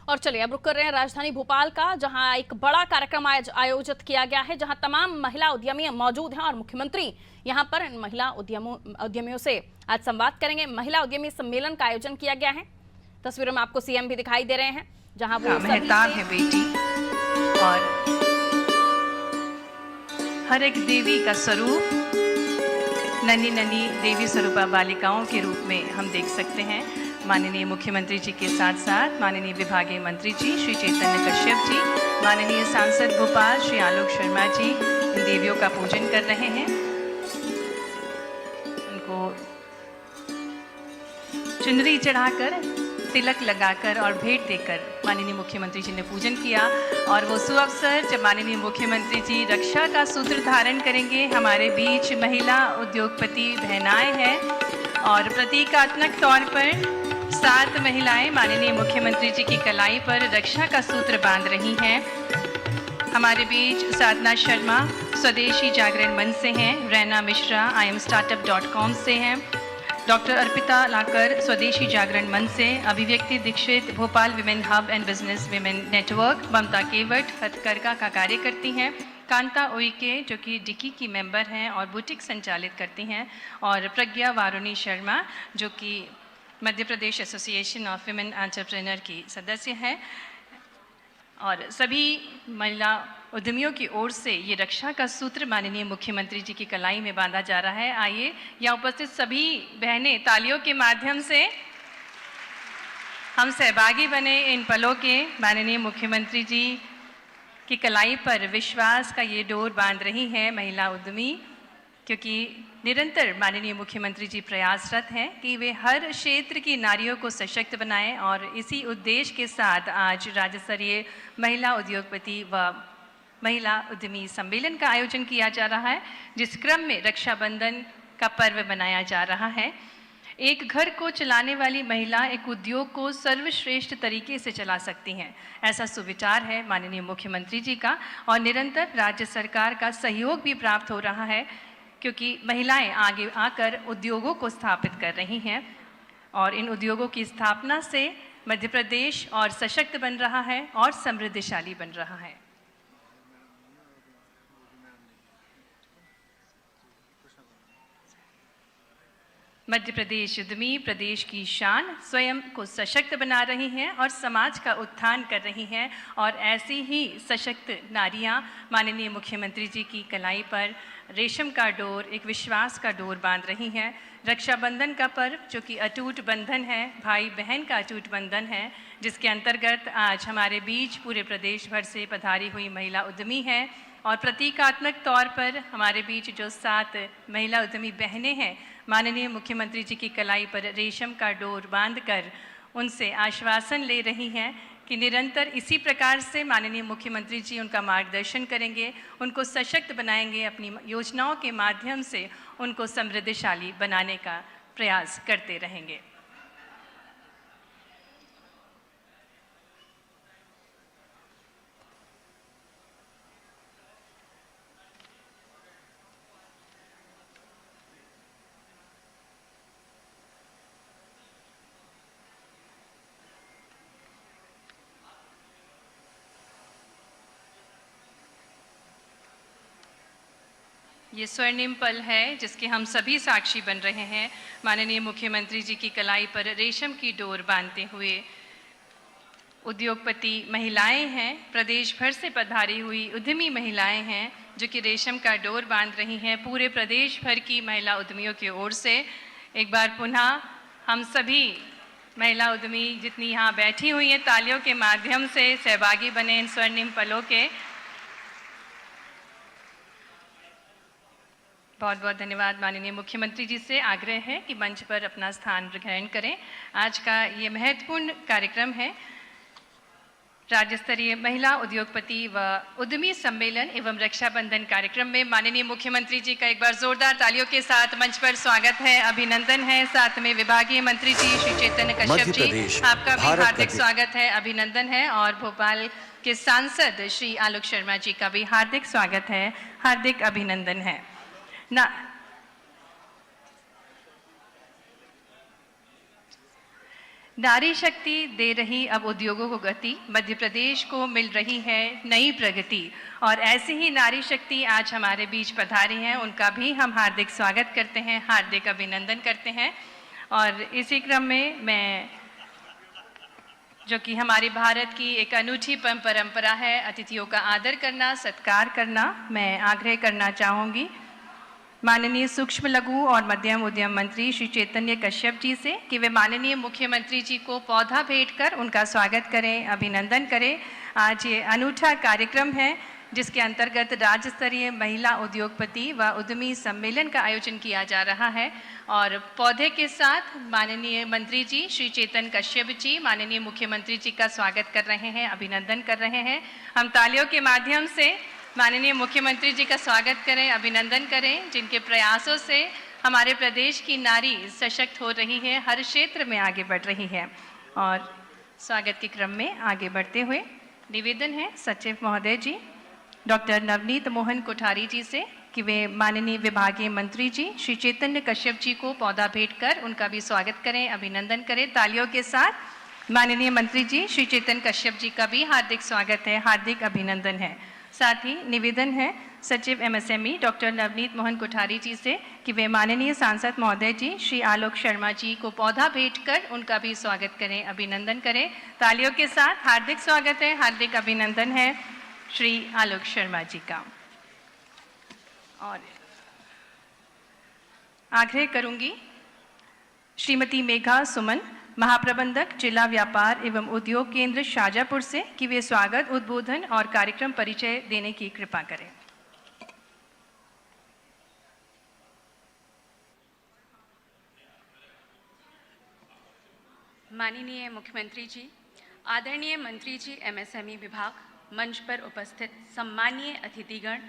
और चलिए अब रुक कर रहे हैं राजधानी भोपाल का, जहां एक बड़ा कार्यक्रम आयोजित किया गया है, जहां तमाम महिला उद्यमी मौजूद हैं और मुख्यमंत्री यहां पर इन महिला उद्यमियों से आज संवाद करेंगे। महिला उद्यमी सम्मेलन का आयोजन किया गया है। तस्वीरों में आपको सीएम भी दिखाई दे रहे हैं, जहां वो मेहताब है बेटी और हर एक देवी का स्वरूप नन्ही नन्ही देवी स्वरूपा बालिकाओं के रूप में हम देख सकते हैं। माननीय मुख्यमंत्री जी के साथ साथ माननीय विभागीय मंत्री जी श्री चैतन्य कश्यप जी, माननीय सांसद भोपाल श्री आलोक शर्मा जी इन देवियों का पूजन कर रहे हैं। उनको चुनरी चढ़ाकर, तिलक लगाकर और भेंट देकर माननीय मुख्यमंत्री जी ने पूजन किया। और वो सुअवसर जब माननीय मुख्यमंत्री जी रक्षा का सूत्र धारण करेंगे, हमारे बीच महिला उद्योगपति बहनाएं हैं और प्रतीकात्मक तौर पर 7 महिलाएं माननीय मुख्यमंत्री जी की कलाई पर रक्षा का सूत्र बांध रही हैं। हमारे बीच साधना शर्मा स्वदेशी जागरण मंच से हैं, रैना मिश्रा IamStartup.com से हैं, डॉक्टर अर्पिता लाकर स्वदेशी जागरण मंच से, Abhivyakti Dixit Bhopal women hub and business women network, Mamta Kewat हथकरघा का कार्य करती हैं, कांता उइके जो कि डिकी की मेंबर हैं और बुटीक संचालित करती हैं, और प्रज्ञा वारुणी शर्मा जो कि Madhya Pradesh association of women entrepreneur की सदस्य हैं। और सभी महिला उद्यमियों की ओर से ये रक्षा का सूत्र माननीय मुख्यमंत्री जी की कलाई में बांधा जा रहा है। आइए यहाँ उपस्थित सभी बहनें तालियों के माध्यम से हम सहभागी बने इन पलों के। माननीय मुख्यमंत्री जी की कलाई पर विश्वास का ये डोर बांध रही हैं महिला उद्यमी, क्योंकि निरंतर माननीय मुख्यमंत्री जी प्रयासरत हैं कि वे हर क्षेत्र की नारियों को सशक्त बनाएं। और इसी उद्देश्य के साथ आज राज्य स्तरीय महिला उद्योगपति व महिला उद्यमी सम्मेलन का आयोजन किया जा रहा है, जिस क्रम में रक्षाबंधन का पर्व मनाया जा रहा है। एक घर को चलाने वाली महिला एक उद्योग को सर्वश्रेष्ठ तरीके से चला सकती हैं, ऐसा सुविचार है माननीय मुख्यमंत्री जी का। और निरंतर राज्य सरकार का सहयोग भी प्राप्त हो रहा है, क्योंकि महिलाएं आगे आकर उद्योगों को स्थापित कर रही हैं और इन उद्योगों की स्थापना से मध्य प्रदेश और सशक्त बन रहा है और समृद्धशाली बन रहा है। मध्य प्रदेश उद्यमी प्रदेश की शान, स्वयं को सशक्त बना रही हैं और समाज का उत्थान कर रही हैं। और ऐसी ही सशक्त नारियां माननीय मुख्यमंत्री जी की कलाई पर रेशम का डोर, एक विश्वास का डोर बांध रही हैं। रक्षाबंधन का पर्व जो कि अटूट बंधन है, भाई बहन का अटूट बंधन है, जिसके अंतर्गत आज हमारे बीच पूरे प्रदेश भर से पधारी हुई महिला उद्यमी हैं। और प्रतीकात्मक तौर पर हमारे बीच जो 7 महिला उद्यमी बहनें हैं, माननीय मुख्यमंत्री जी की कलाई पर रेशम का डोर बांधकर उनसे आश्वासन ले रही हैं कि निरंतर इसी प्रकार से माननीय मुख्यमंत्री जी उनका मार्गदर्शन करेंगे, उनको सशक्त बनाएंगे, अपनी योजनाओं के माध्यम से उनको समृद्धशाली बनाने का प्रयास करते रहेंगे। ये स्वर्णिम पल है जिसके हम सभी साक्षी बन रहे हैं। माननीय मुख्यमंत्री जी की कलाई पर रेशम की डोर बांधते हुए उद्योगपति महिलाएं हैं, प्रदेश भर से पधारी हुई उद्यमी महिलाएं हैं जो कि रेशम का डोर बांध रही हैं पूरे प्रदेश भर की महिला उद्यमियों की ओर से। एक बार पुनः हम सभी महिला उद्यमी जितनी यहाँ बैठी हुई हैं, तालियों के माध्यम से सहभागी बने इन स्वर्णिम पलों के। बहुत बहुत धन्यवाद। माननीय मुख्यमंत्री जी से आग्रह है कि मंच पर अपना स्थान ग्रहण करें। आज का ये महत्वपूर्ण कार्यक्रम है राज्य स्तरीय महिला उद्योगपति व उद्यमी सम्मेलन एवं रक्षाबंधन कार्यक्रम में माननीय मुख्यमंत्री जी का एक बार जोरदार तालियों के साथ मंच पर स्वागत है, अभिनंदन है। साथ में विभागीय मंत्री जी श्री चैतन्य कश्यप जी, आपका भी हार्दिक स्वागत है, अभिनंदन है। और भोपाल के सांसद श्री आलोक शर्मा जी का भी हार्दिक स्वागत है, हार्दिक अभिनंदन है। नारी शक्ति दे रही अब उद्योगों को गति, मध्य प्रदेश को मिल रही है नई प्रगति। और ऐसी ही नारी शक्ति आज हमारे बीच पधारी हैं, उनका भी हम हार्दिक स्वागत करते हैं, हार्दिक अभिनंदन करते हैं। और इसी क्रम में मैं, जो कि हमारे भारत की एक अनूठी परंपरा है, अतिथियों का आदर करना, सत्कार करना, मैं आग्रह करना चाहूँगी माननीय सूक्ष्म लघु और मध्यम उद्यम मंत्री श्री चैतन्य कश्यप जी से कि वे माननीय मुख्यमंत्री जी को पौधा भेंट कर उनका स्वागत करें, अभिनंदन करें। आज ये अनूठा कार्यक्रम है जिसके अंतर्गत राज्य स्तरीय महिला उद्योगपति व उद्यमी सम्मेलन का आयोजन किया जा रहा है। और पौधे के साथ माननीय मंत्री जी श्री चेतन कश्यप जी माननीय मुख्यमंत्री जी का स्वागत कर रहे हैं, अभिनंदन कर रहे हैं। हम तालियों के माध्यम से माननीय मुख्यमंत्री जी का स्वागत करें, अभिनंदन करें, जिनके प्रयासों से हमारे प्रदेश की नारी सशक्त हो रही है, हर क्षेत्र में आगे बढ़ रही है। और स्वागत के क्रम में आगे बढ़ते हुए निवेदन है सचिव महोदय जी डॉक्टर नवनीत मोहन कोठारी जी से कि वे माननीय विभागीय मंत्री जी श्री चैतन्य कश्यप जी को पौधा भेंट कर उनका भी स्वागत करें, अभिनंदन करें। तालियों के साथ माननीय मंत्री जी श्री चैतन्य कश्यप जी का भी हार्दिक स्वागत है, हार्दिक अभिनंदन है। साथ ही निवेदन है सचिव एमएसएमई डॉक्टर नवनीत मोहन कोठारी जी से कि वे माननीय सांसद महोदय जी श्री आलोक शर्मा जी को पौधा भेंट कर उनका भी स्वागत करें, अभिनंदन करें। तालियों के साथ हार्दिक स्वागत है, हार्दिक अभिनंदन है श्री आलोक शर्मा जी का। और आग्रह करूंगी श्रीमती मेघा सुमन महाप्रबंधक जिला व्यापार एवं उद्योग केंद्र शाजापुर से कि वे स्वागत, उद्बोधन और कार्यक्रम परिचय देने की कृपा करें। माननीय मुख्यमंत्री जी, आदरणीय मंत्री जी एमएसएमई विभाग, मंच पर उपस्थित सम्मानीय अतिथिगण,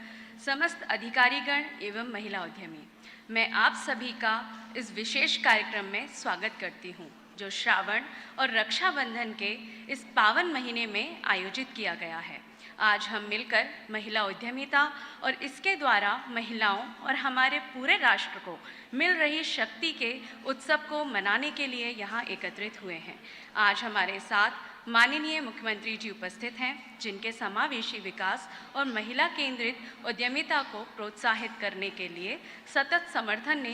समस्त अधिकारीगण एवं महिला उद्यमी, मैं आप सभी का इस विशेष कार्यक्रम में स्वागत करती हूँ जो श्रावण और रक्षाबंधन के इस पावन महीने में आयोजित किया गया है। आज हम मिलकर महिला उद्यमिता और इसके द्वारा महिलाओं और हमारे पूरे राष्ट्र को मिल रही शक्ति के उत्सव को मनाने के लिए यहाँ एकत्रित हुए हैं। आज हमारे साथ माननीय मुख्यमंत्री जी उपस्थित हैं, जिनके समावेशी विकास और महिला केंद्रित उद्यमिता को प्रोत्साहित करने के लिए सतत समर्थन ने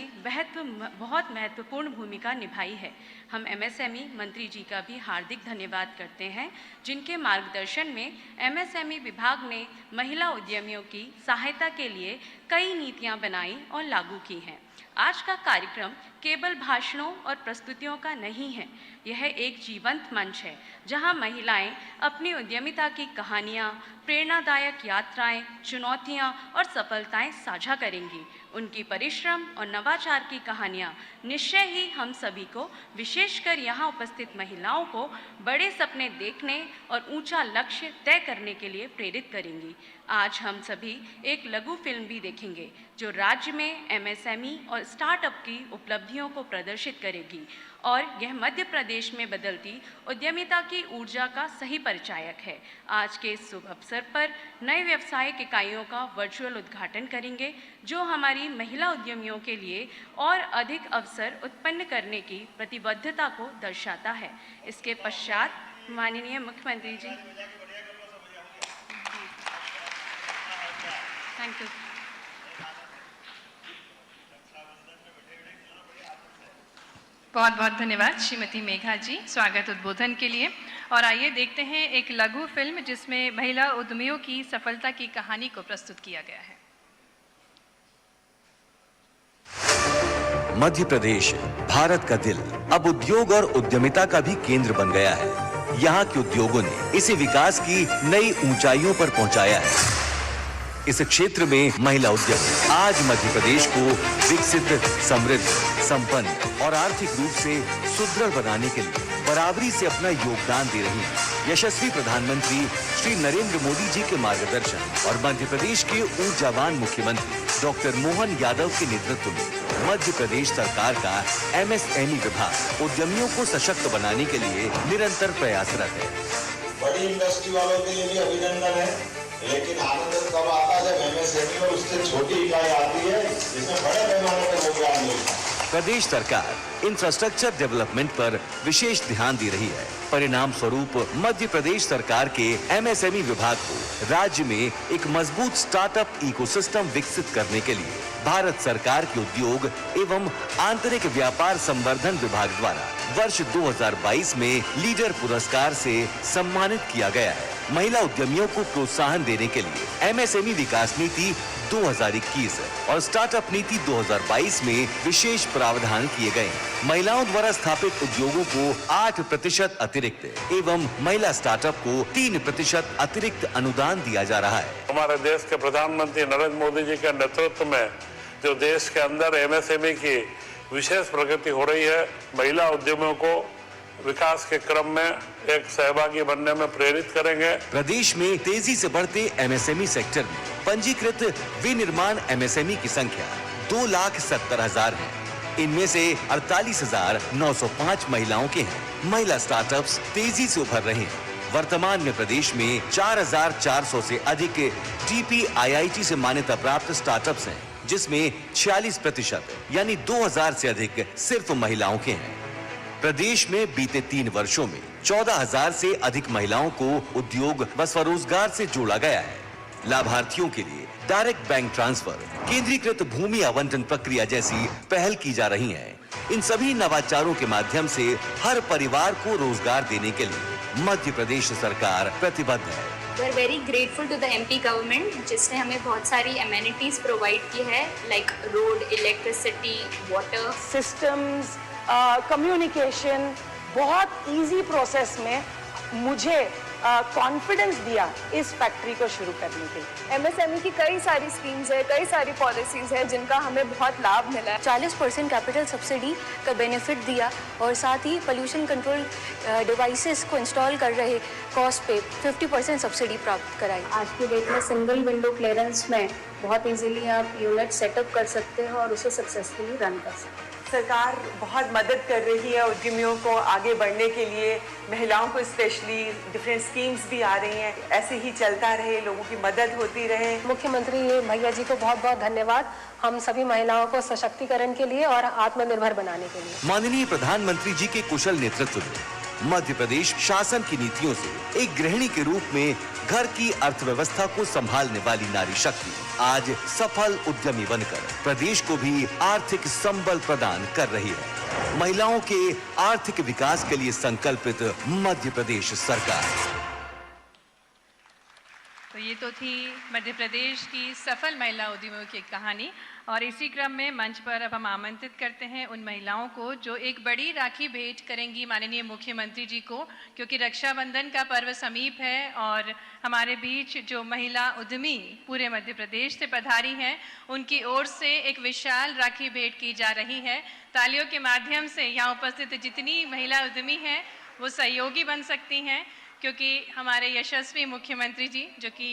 बहुत महत्वपूर्ण भूमिका निभाई है। हम एमएसएमई मंत्री जी का भी हार्दिक धन्यवाद करते हैं, जिनके मार्गदर्शन में एमएसएमई विभाग ने महिला उद्यमियों की सहायता के लिए कई नीतियां बनाई और लागू की हैं। आज का कार्यक्रम केवल भाषणों और प्रस्तुतियों का नहीं है, यह एक जीवंत मंच है जहां महिलाएं अपनी उद्यमिता की कहानियां, प्रेरणादायक यात्राएं, चुनौतियां और सफलताएं साझा करेंगी। उनकी परिश्रम और नवाचार की कहानियां निश्चय ही हम सभी को, विशेषकर यहाँ उपस्थित महिलाओं को, बड़े सपने देखने और ऊंचा लक्ष्य तय करने के लिए प्रेरित करेंगी। आज हम सभी एक लघु फिल्म भी देखेंगे जो राज्य में एमएसएमई और स्टार्टअप की उपलब्धियों को प्रदर्शित करेगी और यह मध्य प्रदेश में बदलती उद्यमिता की ऊर्जा का सही परिचायक है। आज के इस शुभ अवसर पर नए व्यावसायिक इकाइयों का वर्चुअल उद्घाटन करेंगे जो हमारी महिला उद्यमियों के लिए और अधिक अवसर उत्पन्न करने की प्रतिबद्धता को दर्शाता है। इसके पश्चात माननीय मुख्यमंत्री जी, थैंक यू। बहुत बहुत धन्यवाद श्रीमती मेघा जी स्वागत उद्बोधन के लिए। और आइए देखते हैं एक लघु फिल्म जिसमें महिला उद्यमियों की सफलता की कहानी को प्रस्तुत किया गया है। मध्य प्रदेश भारत का दिल अब उद्योग और उद्यमिता का भी केंद्र बन गया है। यहाँ के उद्योगों ने इसे विकास की नई ऊंचाइयों पर पहुंचाया है। इस क्षेत्र में महिला उद्यम आज मध्य प्रदेश को विकसित, समृद्ध, संपन्न और आर्थिक रूप से सुदृढ़ बनाने के लिए बराबरी से अपना योगदान दे रही है। यशस्वी प्रधानमंत्री श्री नरेंद्र मोदी जी के मार्गदर्शन और मध्य प्रदेश के ऊर्जावान मुख्यमंत्री डॉक्टर मोहन यादव के नेतृत्व में मध्य प्रदेश सरकार का एमएसएमई विभाग उद्यमियों को सशक्त बनाने के लिए निरंतर प्रयासरत है। बड़ी इंडस्ट्री वालों के लिए भी अभिनंदन है, लेकिन आनंद तब आता है जब एमएसएमई और उससे छोटी इकाई आती है जिसमें बड़े पैमाने पर प्रोग्राम मिलता है। प्रदेश सरकार इंफ्रास्ट्रक्चर डेवलपमेंट पर विशेष ध्यान दे रही है। परिणाम स्वरूप मध्य प्रदेश सरकार के एमएसएमई विभाग को राज्य में एक मजबूत स्टार्टअप इकोसिस्टम विकसित करने के लिए भारत सरकार के उद्योग एवं आंतरिक व्यापार संवर्धन विभाग द्वारा वर्ष 2022 में लीडर पुरस्कार से सम्मानित किया गया है। महिला उद्यमियों को प्रोत्साहन देने के लिए एमएसएमई विकास नीति 2021 और स्टार्टअप नीति 2022 में विशेष प्रावधान किए गए हैं। महिलाओं द्वारा स्थापित उद्योगों को 8% अतिरिक्त एवं महिला स्टार्टअप को 3% अतिरिक्त अनुदान दिया जा रहा है। हमारे देश के प्रधानमंत्री नरेंद्र मोदी जी के नेतृत्व में जो देश के अंदर एमएसएमई की विशेष प्रगति हो रही है, महिला उद्यमियों को विकास के क्रम में एक सहभागी बनने में प्रेरित करेंगे। प्रदेश में तेजी से बढ़ते एमएसएमई सेक्टर में पंजीकृत विनिर्माण एमएसएमई की संख्या 2,70,000 है। इनमें से 48,905 महिलाओं के हैं। महिला स्टार्टअप्स तेजी से उभर रहे हैं। वर्तमान में प्रदेश में 4,400 से अधिक DPIIT से मान्यता प्राप्त स्टार्टअप्स हैं, जिसमें 46% यानी 2,000 से अधिक सिर्फ महिलाओं के हैं। प्रदेश में बीते 3 वर्षों में 14,000 से अधिक महिलाओं को उद्योग व स्वरोजगार से जोड़ा गया है। लाभार्थियों के लिए डायरेक्ट बैंक ट्रांसफर, केंद्रीकृत भूमि आवंटन प्रक्रिया जैसी पहल की जा रही है। इन सभी नवाचारों के माध्यम से हर परिवार को रोजगार देने के लिए मध्य प्रदेश सरकार प्रतिबद्ध है। We are very grateful to the MP government जिसने हमें बहुत सारी amenities provide की है, like road, electricity, water. systems, communication, बहुत easy process में मुझे कॉन्फिडेंस दिया इस फैक्ट्री को शुरू करने के लिए। एमएसएमई की कई सारी स्कीम्स है, कई सारी पॉलिसीज है जिनका हमें बहुत लाभ मिला है। 40% कैपिटल सब्सिडी का बेनिफिट दिया और साथ ही पोल्यूशन कंट्रोल डिवाइसेस को इंस्टॉल कर रहे कॉस्ट पे 50% सब्सिडी प्राप्त कराई। आज की डेट में सिंगल विंडो क्लियरेंस में बहुत इजीली आप यूनिट सेटअप कर सकते हो और उसे सक्सेसफुली रन कर सकते हो। सरकार बहुत मदद कर रही है उद्यमियों को आगे बढ़ने के लिए, महिलाओं को स्पेशली डिफरेंट स्कीम्स भी आ रही हैं। ऐसे ही चलता रहे, लोगों की मदद होती रहे। मुख्यमंत्री भैया जी को बहुत बहुत धन्यवाद हम सभी महिलाओं को सशक्तिकरण के लिए और आत्मनिर्भर बनाने के लिए। माननीय प्रधानमंत्री जी के कुशल नेतृत्व में मध्य प्रदेश शासन की नीतियों से एक गृहिणी के रूप में घर की अर्थव्यवस्था को संभालने वाली नारी शक्ति आज सफल उद्यमी बनकर प्रदेश को भी आर्थिक संबल प्रदान कर रही है। महिलाओं के आर्थिक विकास के लिए संकल्पित मध्य प्रदेश सरकार। तो ये तो थी मध्य प्रदेश की सफल महिला उद्यमियों की कहानी। और इसी क्रम में मंच पर अब हम आमंत्रित करते हैं उन महिलाओं को जो एक बड़ी राखी भेंट करेंगी माननीय मुख्यमंत्री जी को, क्योंकि रक्षाबंधन का पर्व समीप है और हमारे बीच जो महिला उद्यमी पूरे मध्य प्रदेश से पधारी हैं उनकी ओर से एक विशाल राखी भेंट की जा रही है। तालियों के माध्यम से यहाँ उपस्थित जितनी महिला उद्यमी हैं वो सहयोगी बन सकती हैं, क्योंकि हमारे यशस्वी मुख्यमंत्री जी जो कि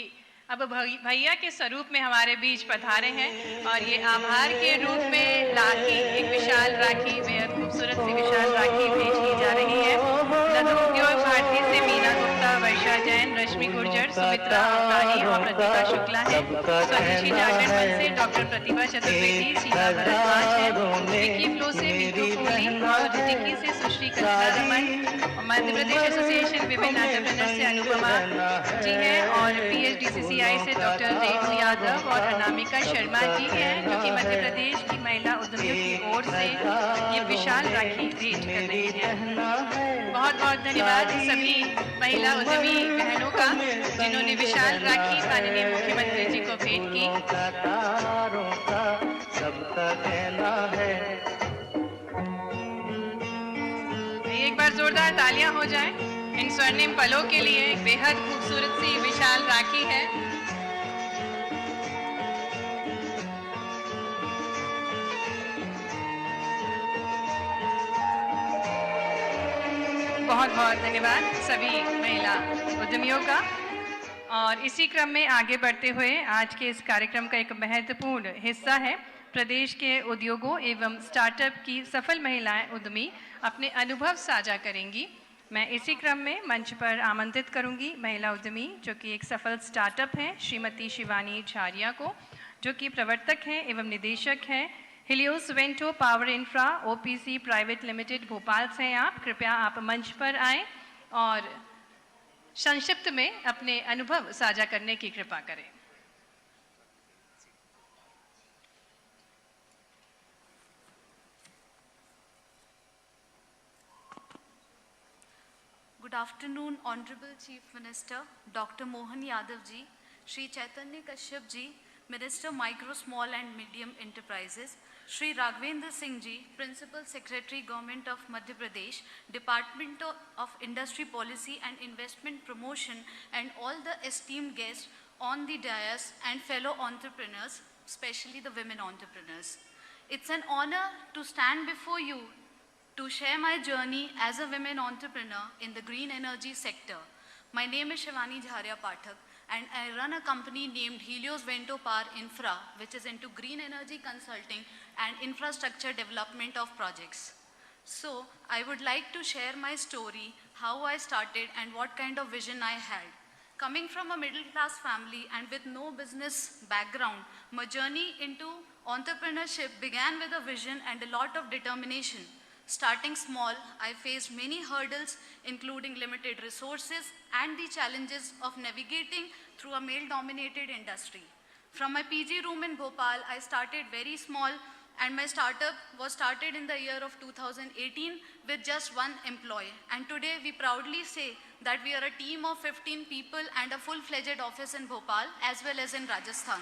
अब भैया के स्वरूप में हमारे बीच पधारे हैं और ये आभार के रूप में राखी, एक विशाल राखी, बेहद खूबसूरत सी विशाल राखी भेंट की जा रही है। लघु उद्योग भारती से मीना गुप्ता, वर्षा जैन, रश्मि गुर्जर, सुमित्रा अवतानी और प्रतिभा शुक्ला है। स्वदेशी झारखंड मंच से डॉक्टर प्रतिभा चतुर्वेदी, शीला भरद्वाज है। विक्की फ्लो से मीतू कोहली और रितिकी से सुश्री कल्पना रमन, मध्य प्रदेश एसोसिएशन विभिन्न एंटरप्रेन्योर से अनुपमा जी हैं और PHDCCI से डॉक्टर रेणु यादव और अनामिका शर्मा जी हैं, जो कि मध्य प्रदेश की महिला उद्यमियों की ओर से ये विशाल राखी भेंट कर रही हैं। बहुत बहुत धन्यवाद सभी महिला उद्यमी बहनों का जिन्होंने विशाल राखी माननीय मुख्यमंत्री जी को भेंट की। एक बार जोरदार तालियां हो जाएं इन स्वर्णिम पलों के लिए। एक बेहद खूबसूरत सी विशाल राखी है। बहुत बहुत धन्यवाद सभी महिला उद्यमियों का। और इसी क्रम में आगे बढ़ते हुए आज के इस कार्यक्रम का एक महत्वपूर्ण हिस्सा है प्रदेश के उद्योगों एवं स्टार्टअप की सफल महिलाएं उद्यमी अपने अनुभव साझा करेंगी। मैं इसी क्रम में मंच पर आमंत्रित करूंगी महिला उद्यमी जो कि एक सफल स्टार्टअप हैं, श्रीमती शिवानी झारिया को, जो कि प्रवर्तक हैं एवं निदेशक हैं Helios Vento power infra OPC private limited Bhopal से हैं आप, कृपया आप मंच पर आएं और संक्षिप्त में अपने अनुभव साझा करने की कृपा करें। Good afternoon, Honorable Chief Minister, Dr. Mohan Yadav ji, Shri Chaitanya Kashyap ji, Minister Micro, Small and Medium Enterprises, Shri Raghavendra Singh ji, Principal Secretary, Government of Madhya Pradesh, Department of Industry Policy and Investment Promotion, and all the esteemed guests on the dais and fellow entrepreneurs, especially the women entrepreneurs. It's an honor to stand before you to share my journey as a women entrepreneur in the green energy sector. My name is Shivani Jharia Pathak, and I run a company named Helios Vento Power Infra, which is into green energy consulting and infrastructure development of projects. So I would like to share my story, how I started and what kind of vision I had. Coming from a middle class family and with no business background, my journey into entrepreneurship began with a vision and a lot of determination. Starting small, I faced many hurdles, including limited resources and the challenges of navigating through a male-dominated industry. From my PG room in Bhopal, I started very small, and my startup was started in the year of 2018 with just one employee. And today we proudly say that we are a team of 15 people and a full-fledged office in Bhopal as well as in Rajasthan.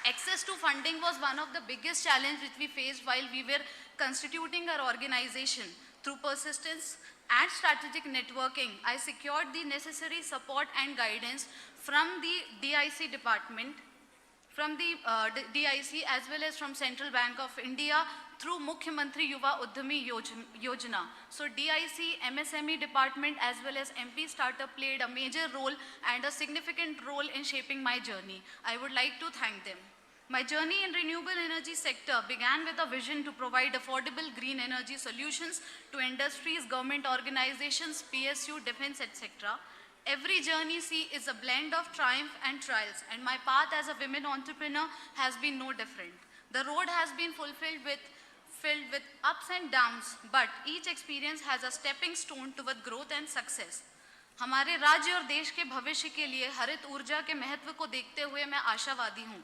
Access to funding was one of the biggest challenges which we faced while we were constituting our organization. Through persistence and strategic networking, I secured the necessary support and guidance from the DIC department, from the DIC as well as from Central Bank of India through Mukhyamantri Yuva Udyami Yojana. So DIC, MSME department as well as MP Startup played a major role and a significant role in shaping my journey. I would like to thank them. My journey in renewable energy sector began with a vision to provide affordable green energy solutions to industries, government organizations, PSU, defense, etc. Every journey is a blend of triumph and trials, and my path as a women entrepreneur has been no different. The road has been filled with ups and downs, but each experience has a stepping stone toward growth and success. हमारे राज्य और देश के भविष्य के लिए हरित ऊर्जा के महत्व को देखते हुए मैं आशावादी हूँ।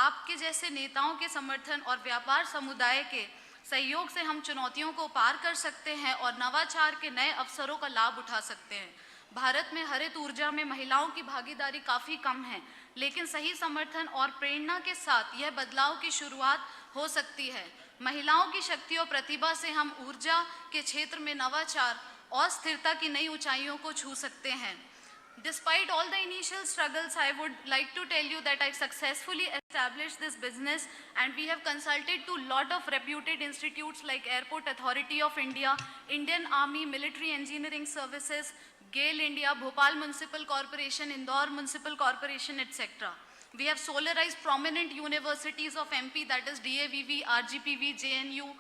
आपके जैसे नेताओं के समर्थन और व्यापार समुदाय के सहयोग से हम चुनौतियों को पार कर सकते हैं और नवाचार के नए अवसरों का लाभ उठा सकते हैं। भारत में हरित ऊर्जा में महिलाओं की भागीदारी काफ़ी कम है, लेकिन सही समर्थन और प्रेरणा के साथ यह बदलाव की शुरुआत हो सकती है। महिलाओं की शक्ति और प्रतिभा से हम ऊर्जा के क्षेत्र में नवाचार और स्थिरता की नई ऊंचाइयों को छू सकते हैं। Despite all the initial struggles, I would like to tell you that I successfully established this business, and we have consulted to a lot of reputed institutes like Airport Authority of India, Indian Army Military Engineering Services, GAIL India, Bhopal Municipal Corporation, Indore Municipal Corporation, etc. We have solarized prominent universities of MP, that is DAVV, RGPV, JNU,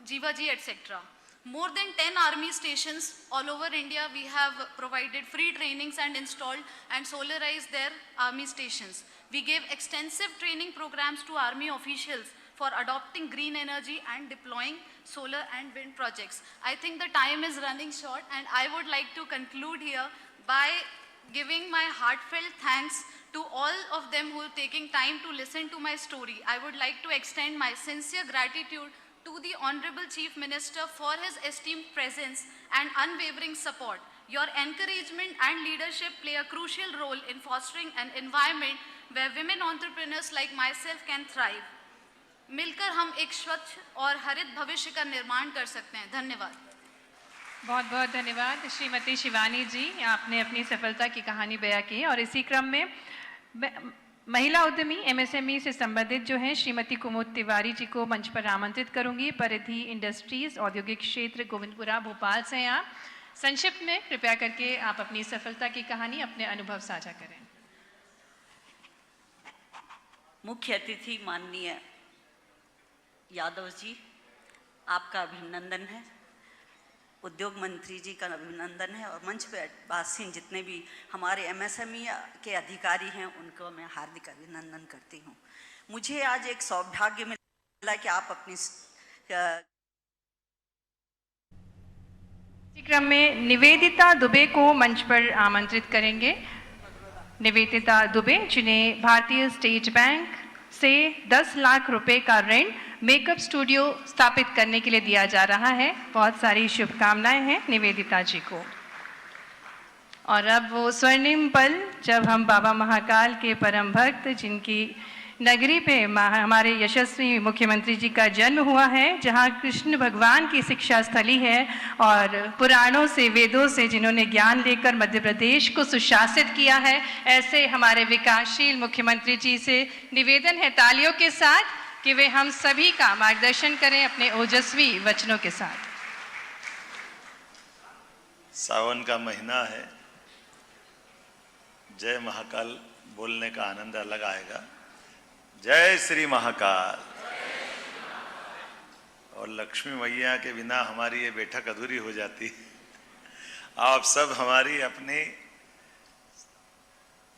Jivaji, etc. More than 10 army stations all over India, we have provided free trainings and installed and solarized their army stations. We gave extensive training programs to army officials for adopting green energy and deploying solar and wind projects. I think the time is running short, and I would like to conclude here by giving my heartfelt thanks to all of them who are taking time to listen to my story. I would like to extend my sincere gratitude to the Honorable Chief Minister for his esteemed presence and unwavering support. Your encouragement and leadership play a crucial role in fostering an environment where women entrepreneurs like myself can thrive. मिलकर हम एक स्वच्छ और हरित भविष्य का निर्माण कर सकते हैं। धन्यवाद। बहुत बहुत धन्यवाद श्रीमती शिवानी जी, आपने अपनी सफलता की कहानी बयां की। और इसी क्रम में महिला उद्यमी एमएसएमई से संबंधित जो हैं श्रीमती कुमुद तिवारी जी को मंच पर आमंत्रित करूंगी। परिधि इंडस्ट्रीज औद्योगिक क्षेत्र गोविंदपुरा भोपाल से हैं आप। संक्षिप्त में कृपया करके आप अपनी सफलता की कहानी, अपने अनुभव साझा करें। मुख्य अतिथि माननीय यादव जी, आपका अभिनंदन है। उद्योग मंत्री जी का अभिनंदन है, और मंच पर वासीन जितने भी हमारे एमएसएमई के अधिकारी हैं उनको मैं हार्दिक अभिनंदन करती हूँ। मुझे आज एक सौभाग्य मिला कि आप अपनी क्रम में निवेदिता दुबे को मंच पर आमंत्रित करेंगे। निवेदिता दुबे, जिन्हें भारतीय स्टेट बैंक से 10 लाख रुपए का ऋण मेकअप स्टूडियो स्थापित करने के लिए दिया जा रहा है। बहुत सारी शुभकामनाएं हैं निवेदिता जी को। और अब वो स्वर्णिम पल जब हम बाबा महाकाल के परम भक्त, जिनकी नगरी पे हमारे यशस्वी मुख्यमंत्री जी का जन्म हुआ है, जहाँ कृष्ण भगवान की शिक्षा स्थली है और पुराणों से, वेदों से जिन्होंने ज्ञान लेकर मध्य प्रदेश को सुशासित किया है, ऐसे हमारे विकासशील मुख्यमंत्री जी से निवेदन है तालियों के साथ कि वे हम सभी का मार्गदर्शन करें अपने ओजस्वी वचनों के साथ। सावन का महीना है, जय महाकाल बोलने का आनंद अलग आएगा। जय श्री महाकाल। और लक्ष्मी मैया के बिना हमारी ये बैठक अधूरी हो जाती। आप सब हमारी अपनी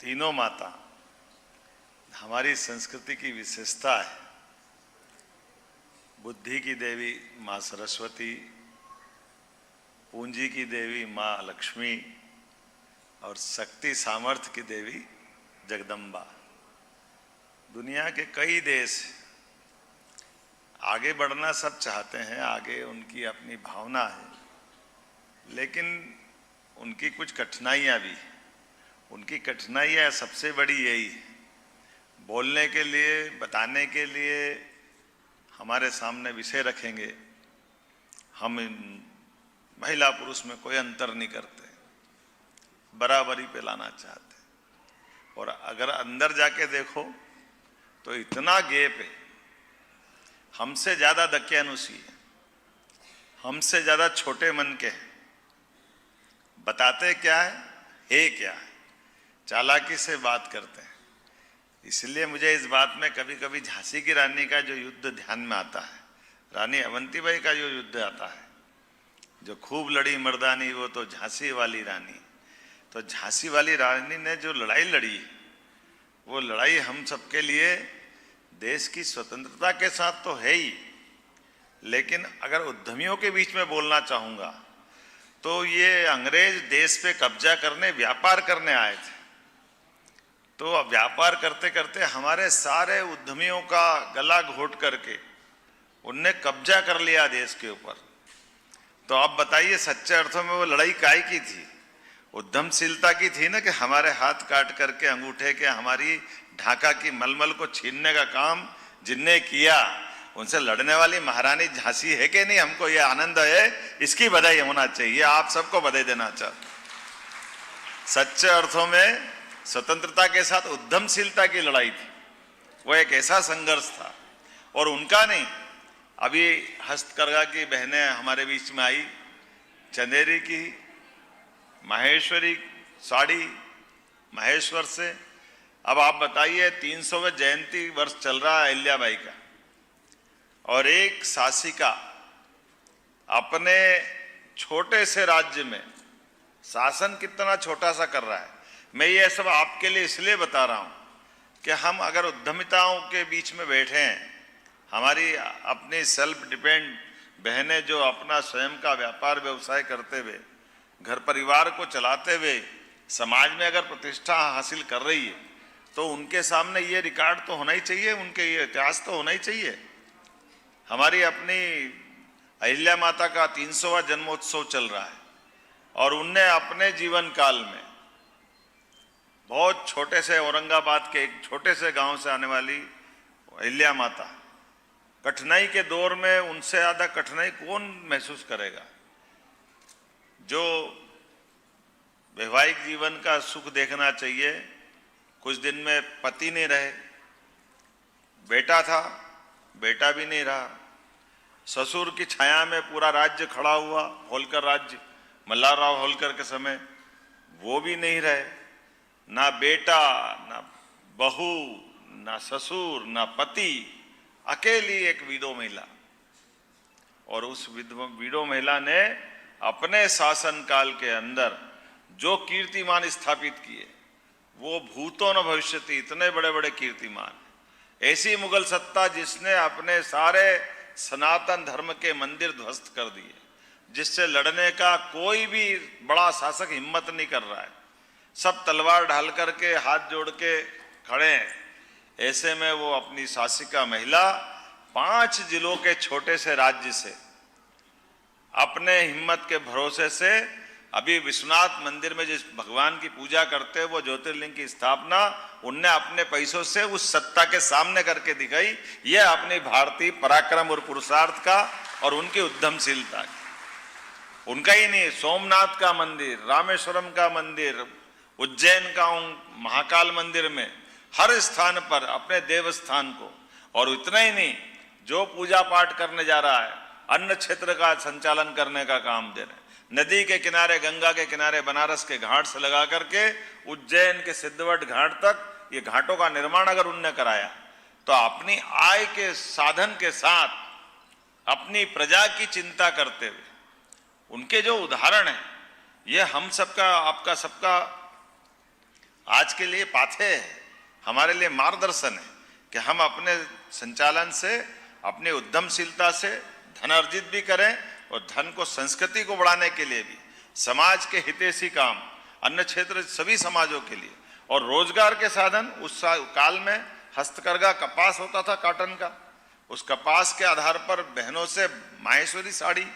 तीनों माता हमारी संस्कृति की विशेषता है। बुद्धि की देवी माँ सरस्वती, पूंजी की देवी माँ लक्ष्मी और शक्ति सामर्थ्य की देवी जगदम्बा। दुनिया के कई देश आगे बढ़ना सब चाहते हैं, आगे उनकी अपनी भावना है, लेकिन उनकी कुछ कठिनाइयाँ भी। उनकी कठिनाइयाँ सबसे बड़ी यही, बोलने के लिए, बताने के लिए हमारे सामने विषय रखेंगे, हम महिला पुरुष में कोई अंतर नहीं करते, बराबरी पे लाना चाहते। और अगर अंदर जाके देखो तो इतना गैप है, हमसे ज़्यादा दकियानुसी है, हमसे ज़्यादा छोटे मन के हैं। बताते क्या है क्या है, चालाकी से बात करते हैं। इसलिए मुझे इस बात में कभी कभी झांसी की रानी का जो युद्ध ध्यान में आता है, रानी अवंतीबाई का जो युद्ध आता है, जो खूब लड़ी मर्दानी वो तो झांसी वाली रानी। तो झांसी वाली रानी ने जो लड़ाई लड़ी, वो लड़ाई हम सबके लिए देश की स्वतंत्रता के साथ तो है ही, लेकिन अगर उद्यमियों के बीच में बोलना चाहूँगा तो ये अंग्रेज देश पे कब्जा करने, व्यापार करने आए थे। तो व्यापार करते करते हमारे सारे उद्यमियों का गला घोट करके उनने कब्जा कर लिया देश के ऊपर। तो आप बताइए सच्चे अर्थों में वो लड़ाई काय की थी? उद्यमशीलता की थी ना, कि हमारे हाथ काट करके अंगूठे के हमारी ढाका की मलमल को छीनने का काम जिनने किया, उनसे लड़ने वाली महारानी झांसी है कि नहीं? हमको ये आनंद है, इसकी बधाई होना चाहिए। आप सबको बधाई देना चाहता। सच्चे अर्थों में स्वतंत्रता के साथ उद्यमशीलता की लड़ाई थी। वो एक ऐसा संघर्ष था। और उनका नहीं, अभी हस्तकरघा की बहनें हमारे बीच में आई, चंदेरी की, माहेश्वरी साड़ी महेश्वर से। अब आप बताइए 300वें जयंती वर्ष चल रहा है अहिल्याबाई का, और एक शासिका अपने छोटे से राज्य में शासन कितना छोटा सा कर रहा है। मैं ये सब आपके लिए इसलिए बता रहा हूँ कि हम अगर उद्यमिताओं के बीच में बैठे हैं, हमारी अपनी सेल्फ डिपेंड बहनें जो अपना स्वयं का व्यापार व्यवसाय करते हुए, घर परिवार को चलाते हुए समाज में अगर प्रतिष्ठा हासिल कर रही है, तो उनके सामने ये रिकॉर्ड तो होना ही चाहिए, उनके ये इतिहास तो होना ही चाहिए। हमारी अपनी अहिल्या माता का 300वां जन्मोत्सव चल रहा है, और उनने अपने जीवन काल में बहुत छोटे से औरंगाबाद के एक छोटे से गांव से आने वाली अहिल्या माता, कठिनाई के दौर में उनसे ज़्यादा कठिनाई कौन महसूस करेगा? जो वैवाहिक जीवन का सुख देखना चाहिए, कुछ दिन में पति नहीं रहे, बेटा था, बेटा भी नहीं रहा, ससुर की छाया में पूरा राज्य खड़ा हुआ, होलकर राज्य, मल्हारराव होलकर के समय, वो भी नहीं रहे। ना बेटा, ना बहू, ना ससुर, ना पति, अकेली एक विधो महिला। और उस विधो महिला ने अपने शासन काल के अंदर जो कीर्तिमान स्थापित किए, वो भूतो न भविष्यति, इतने बड़े बड़े कीर्तिमान। ऐसी मुगल सत्ता जिसने अपने सारे सनातन धर्म के मंदिर ध्वस्त कर दिए, जिससे लड़ने का कोई भी बड़ा शासक हिम्मत नहीं कर रहा है, सब तलवार ढाल करके हाथ जोड़ के खड़े हैं। ऐसे में वो अपनी शासिका महिला 5 जिलों के छोटे से राज्य से अपने हिम्मत के भरोसे से अभी विश्वनाथ मंदिर में जिस भगवान की पूजा करते हैं वो ज्योतिर्लिंग की स्थापना उनने अपने पैसों से उस सत्ता के सामने करके दिखाई। ये अपनी भारतीय पराक्रम और पुरुषार्थ का और उनकी उद्यमशीलता की। उनका ही नहीं, सोमनाथ का मंदिर, रामेश्वरम का मंदिर, उज्जैन का महाकाल मंदिर में हर स्थान पर अपने देवस्थान को, और इतना ही नहीं, जो पूजा पाठ करने जा रहा है अन्न क्षेत्र का संचालन करने का काम दे रहे। नदी के किनारे, गंगा के किनारे, बनारस के घाट से लगा करके उज्जैन के सिद्धवट घाट तक ये घाटों का निर्माण अगर उनने कराया तो अपनी आय के साधन के साथ अपनी प्रजा की चिंता करते हुए उनके जो उदाहरण है, ये हम सबका, आपका सबका आज के लिए पाथे है, हमारे लिए मार्गदर्शन है कि हम अपने संचालन से, अपनी उद्यमशीलता से धन अर्जित भी करें और धन को, संस्कृति को बढ़ाने के लिए भी, समाज के हितैषी काम, अन्य क्षेत्र सभी समाजों के लिए, और रोजगार के साधन। उस काल में हस्तकरघा कपास होता था, कॉटन का, उस कपास के आधार पर बहनों से माहेश्वरी साड़ी,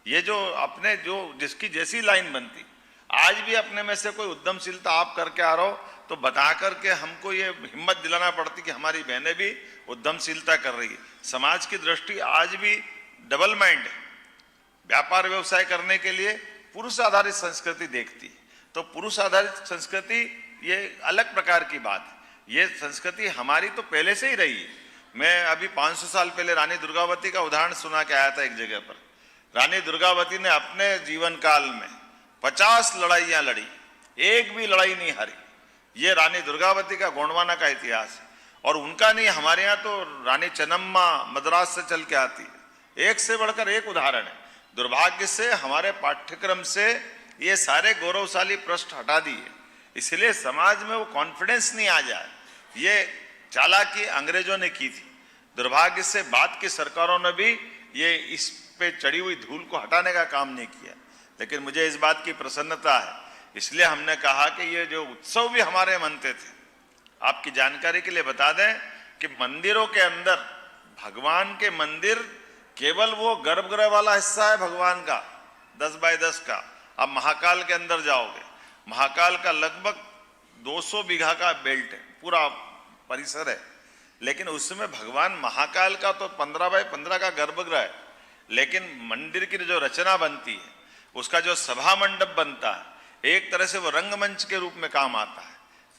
ये जो अपने जो जिसकी जैसी लाइन बनती, आज भी अपने में से कोई उद्यमशीलता आप करके आ रहे हो तो बता करके हमको ये हिम्मत दिलाना पड़ती कि हमारी बहनें भी उद्यमशीलता कर रही है। समाज की दृष्टि आज भी डबल माइंड है, व्यापार व्यवसाय करने के लिए पुरुष आधारित संस्कृति देखती है, तो पुरुष आधारित संस्कृति ये अलग प्रकार की बात है। ये संस्कृति हमारी तो पहले से ही रही है। मैं अभी 500 साल पहले रानी दुर्गावती का उदाहरण सुना के आया था एक जगह पर। रानी दुर्गावती ने अपने जीवन काल में 50 लड़ाइयां लड़ी, एक भी लड़ाई नहीं हारी। ये रानी दुर्गावती का गोंडवाना का इतिहास है। और उनका नहीं, हमारे यहाँ तो रानी चन्नम्मा मद्रास से चल के आती है, एक से बढ़कर एक उदाहरण है। दुर्भाग्य से हमारे पाठ्यक्रम से ये सारे गौरवशाली पृष्ठ हटा दिए, इसलिए समाज में वो कॉन्फिडेंस नहीं आ जाए। ये चालाकी अंग्रेजों ने की थी, दुर्भाग्य से बाद की सरकारों ने भी ये इस पे चढ़ी हुई धूल को हटाने का काम नहीं किया। लेकिन मुझे इस बात की प्रसन्नता है, इसलिए हमने कहा कि ये जो उत्सव भी हमारे मनते थे, आपकी जानकारी के लिए बता दें कि मंदिरों के अंदर, भगवान के मंदिर केवल वो गर्भगृह वाला हिस्सा है भगवान का 10 बाय 10 का। अब महाकाल के अंदर जाओगे, महाकाल का लगभग 200 बीघा का बेल्ट है, पूरा परिसर है, लेकिन उसमें भगवान महाकाल का तो 15 बाय 15 का गर्भगृह है, लेकिन मंदिर की जो रचना बनती है, उसका जो सभा मंडप बनता है, एक तरह से वो रंगमंच के रूप में काम आता है।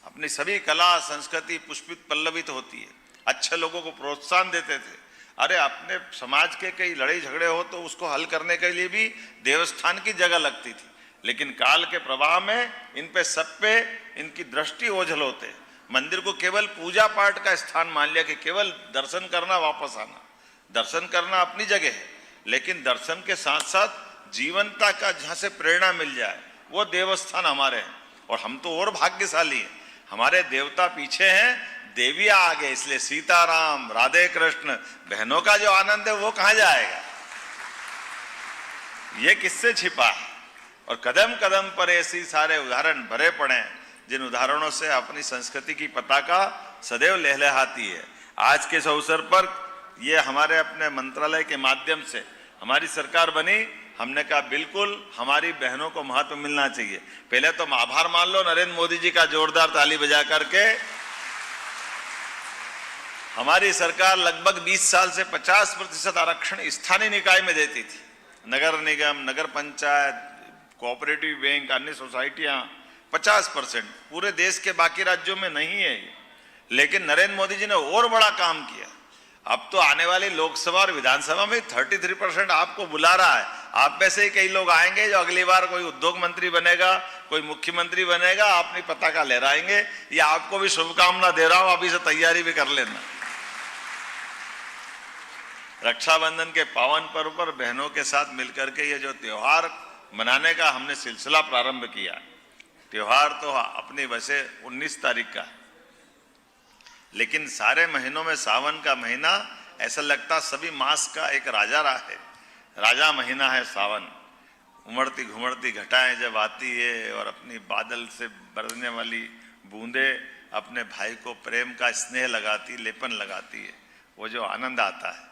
अपनी सभी कला संस्कृति पुष्पित पल्लवित होती है, अच्छे लोगों को प्रोत्साहन देते थे। अरे अपने समाज के कई लड़ाई झगड़े हो तो उसको हल करने के लिए भी देवस्थान की जगह लगती थी, लेकिन काल के प्रवाह में इन पे सब पे इनकी दृष्टि ओझल होते। मंदिर को केवल पूजा पाठ का स्थान मान लिया कि केवल दर्शन करना वापस आना। दर्शन करना अपनी जगह है, लेकिन दर्शन के साथ साथ जीवनता का जहाँ से प्रेरणा मिल जाए वो देवस्थान हमारे हैं। और हम तो और भाग्यशाली हैं, हमारे देवता पीछे हैं, देवियां आगे, इसलिए सीताराम, राधे कृष्ण, बहनों का जो आनंद है वो कहाँ जाएगा, ये किससे छिपा है। और कदम कदम पर ऐसी सारे उदाहरण भरे पड़े हैं, जिन उदाहरणों से अपनी संस्कृति की पताका सदैव लहलहाती है। आज के इस अवसर पर ये हमारे अपने मंत्रालय के माध्यम से हमारी सरकार बनी, हमने कहा बिल्कुल हमारी बहनों को महत्व मिलना चाहिए। पहले तो आभार मान लो नरेंद्र मोदी जी का, जोरदार ताली बजा करके। हमारी सरकार लगभग 20 साल से 50% आरक्षण स्थानीय निकाय में देती थी, नगर निगम, नगर पंचायत, कोऑपरेटिव बैंक, अन्य सोसाइटियां 50%। पूरे देश के बाकी राज्यों में नहीं है ये। लेकिन नरेंद्र मोदी जी ने और बड़ा काम किया। अब तो आने वाली लोकसभा और विधानसभा में 33% आपको बुला रहा है। आप में से ही कई लोग आएंगे जो अगली बार कोई उद्योग मंत्री बनेगा, कोई मुख्यमंत्री बनेगा, अपनी पताका लहराएंगे। ये आपको भी शुभकामना दे रहा हूं, अभी से तैयारी भी कर लेना। रक्षाबंधन के पावन पर्व पर बहनों के साथ मिलकर के ये जो त्योहार मनाने का हमने सिलसिला प्रारंभ किया। त्योहार तो अपनी वैसे 19 तारीख का, लेकिन सारे महीनों में सावन का महीना ऐसा लगता सभी मास का एक राजा महीना है सावन। उमड़ती घुमड़ती घटाएं जब आती है और अपनी बादल से बरसने वाली बूंदे अपने भाई को प्रेम का स्नेह लगाती, लेपन लगाती है, वो जो आनंद आता है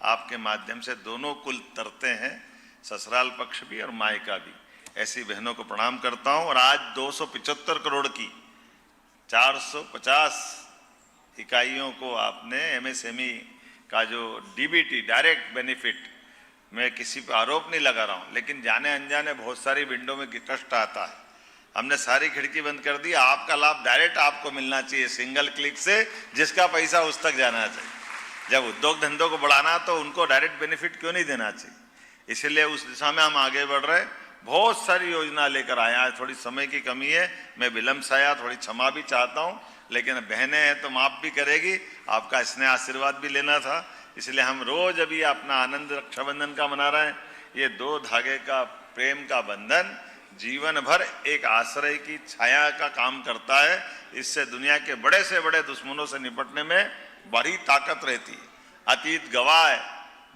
आपके माध्यम से दोनों कुल तरते हैं, ससुराल पक्ष भी और मायका भी। ऐसी बहनों को प्रणाम करता हूं। और आज 275 करोड़ की 450 इकाइयों को आपने एमएसएमई का जो डीबीटी डायरेक्ट बेनिफिट, मैं किसी पर आरोप नहीं लगा रहा हूं, लेकिन जाने अनजाने बहुत सारी विंडो में कष्ट आता है। हमने सारी खिड़की बंद कर दी। आपका लाभ डायरेक्ट आपको मिलना चाहिए, सिंगल क्लिक से, जिसका पैसा उस तक जाना चाहिए। जब उद्योग धंधों को बढ़ाना तो उनको डायरेक्ट बेनिफिट क्यों नहीं देना चाहिए? इसलिए उस दिशा में हम आगे बढ़ रहे हैं। बहुत सारी योजना लेकर आया है। थोड़ी समय की कमी है, मैं विलंब से आया, थोड़ी क्षमा भी चाहता हूं, लेकिन बहनें हैं तो माफ भी करेगी। आपका स्नेह आशीर्वाद भी लेना था, इसलिए हम रोज अभी अपना आनंद रक्षाबंधन का मना रहे हैं। ये 2 धागे का प्रेम का बंधन जीवन भर एक आश्रय की छाया का काम करता है। इससे दुनिया के बड़े से बड़े दुश्मनों से निपटने में बड़ी ताकत रहती है। अतीत गवाह है,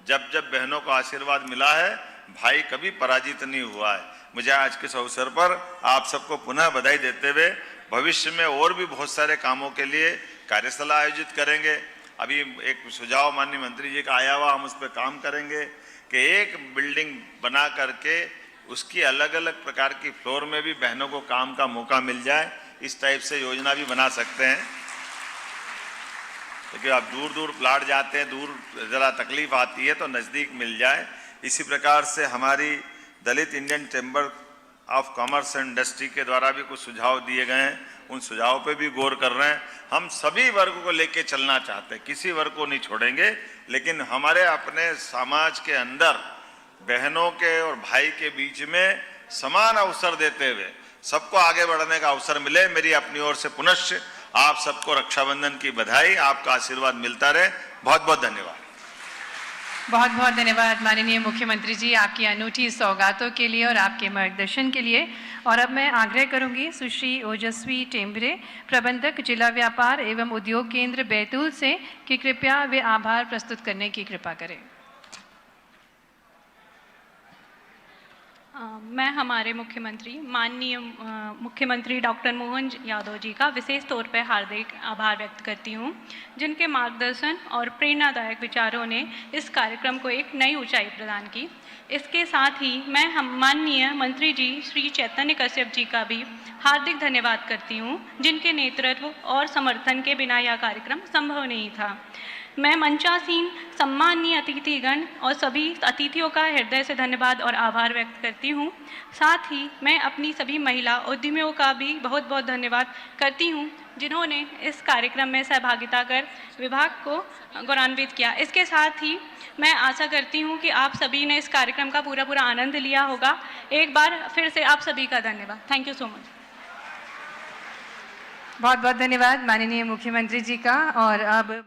जब जब बहनों को आशीर्वाद मिला है, भाई कभी पराजित नहीं हुआ है। मुझे आज के इस अवसर पर आप सबको पुनः बधाई देते हुए भविष्य में और भी बहुत सारे कामों के लिए कार्यशाला आयोजित करेंगे। अभी एक सुझाव माननीय मंत्री जी का आया हुआ, हम उस पर काम करेंगे कि एक बिल्डिंग बना करके उसकी अलग अलग प्रकार की फ्लोर में भी बहनों को काम का मौका मिल जाए। इस टाइप से योजना भी बना सकते हैं, क्योंकि आप दूर दूर प्लाट जाते हैं, दूर ज़रा तकलीफ आती है, तो नज़दीक मिल जाए। इसी प्रकार से हमारी Dalit Indian chamber of commerce and industry के द्वारा भी कुछ सुझाव दिए गए हैं, उन सुझावों पे भी गौर कर रहे हैं। हम सभी वर्ग को लेके चलना चाहते हैं, किसी वर्ग को नहीं छोड़ेंगे, लेकिन हमारे अपने समाज के अंदर बहनों के और भाई के बीच में समान अवसर देते हुए सबको आगे बढ़ने का अवसर मिले। मेरी अपनी ओर से पुनश्च आप सबको रक्षाबंधन की बधाई, आपका आशीर्वाद मिलता रहे। बहुत बहुत धन्यवाद। बहुत बहुत धन्यवाद माननीय मुख्यमंत्री जी, आपकी अनूठी सौगातों के लिए और आपके मार्गदर्शन के लिए। और अब मैं आग्रह करूंगी सुश्री ओजस्वी टेम्बरे, प्रबंधक जिला व्यापार एवं उद्योग केंद्र बैतूल से, कि कृपया वे आभार प्रस्तुत करने की कृपा करें। मैं हमारे मुख्यमंत्री माननीय मुख्यमंत्री डॉक्टर मोहन यादव जी का विशेष तौर पर हार्दिक आभार व्यक्त करती हूँ, जिनके मार्गदर्शन और प्रेरणादायक विचारों ने इस कार्यक्रम को एक नई ऊंचाई प्रदान की। इसके साथ ही मैं माननीय मंत्री जी श्री चैतन्य कश्यप जी का भी हार्दिक धन्यवाद करती हूँ, जिनके नेतृत्व और समर्थन के बिना यह कार्यक्रम संभव नहीं था। मैं मंचासीन सम्माननीय अतिथिगण और सभी अतिथियों का हृदय से धन्यवाद और आभार व्यक्त करती हूँ। साथ ही मैं अपनी सभी महिला उद्यमियों का भी बहुत बहुत धन्यवाद करती हूँ, जिन्होंने इस कार्यक्रम में सहभागिता कर विभाग को गौरवान्वित किया। इसके साथ ही मैं आशा करती हूँ कि आप सभी ने इस कार्यक्रम का पूरा आनंद लिया होगा। एक बार फिर से आप सभी का धन्यवाद। Thank you so much. बहुत बहुत धन्यवाद माननीय मुख्यमंत्री जी का। और अब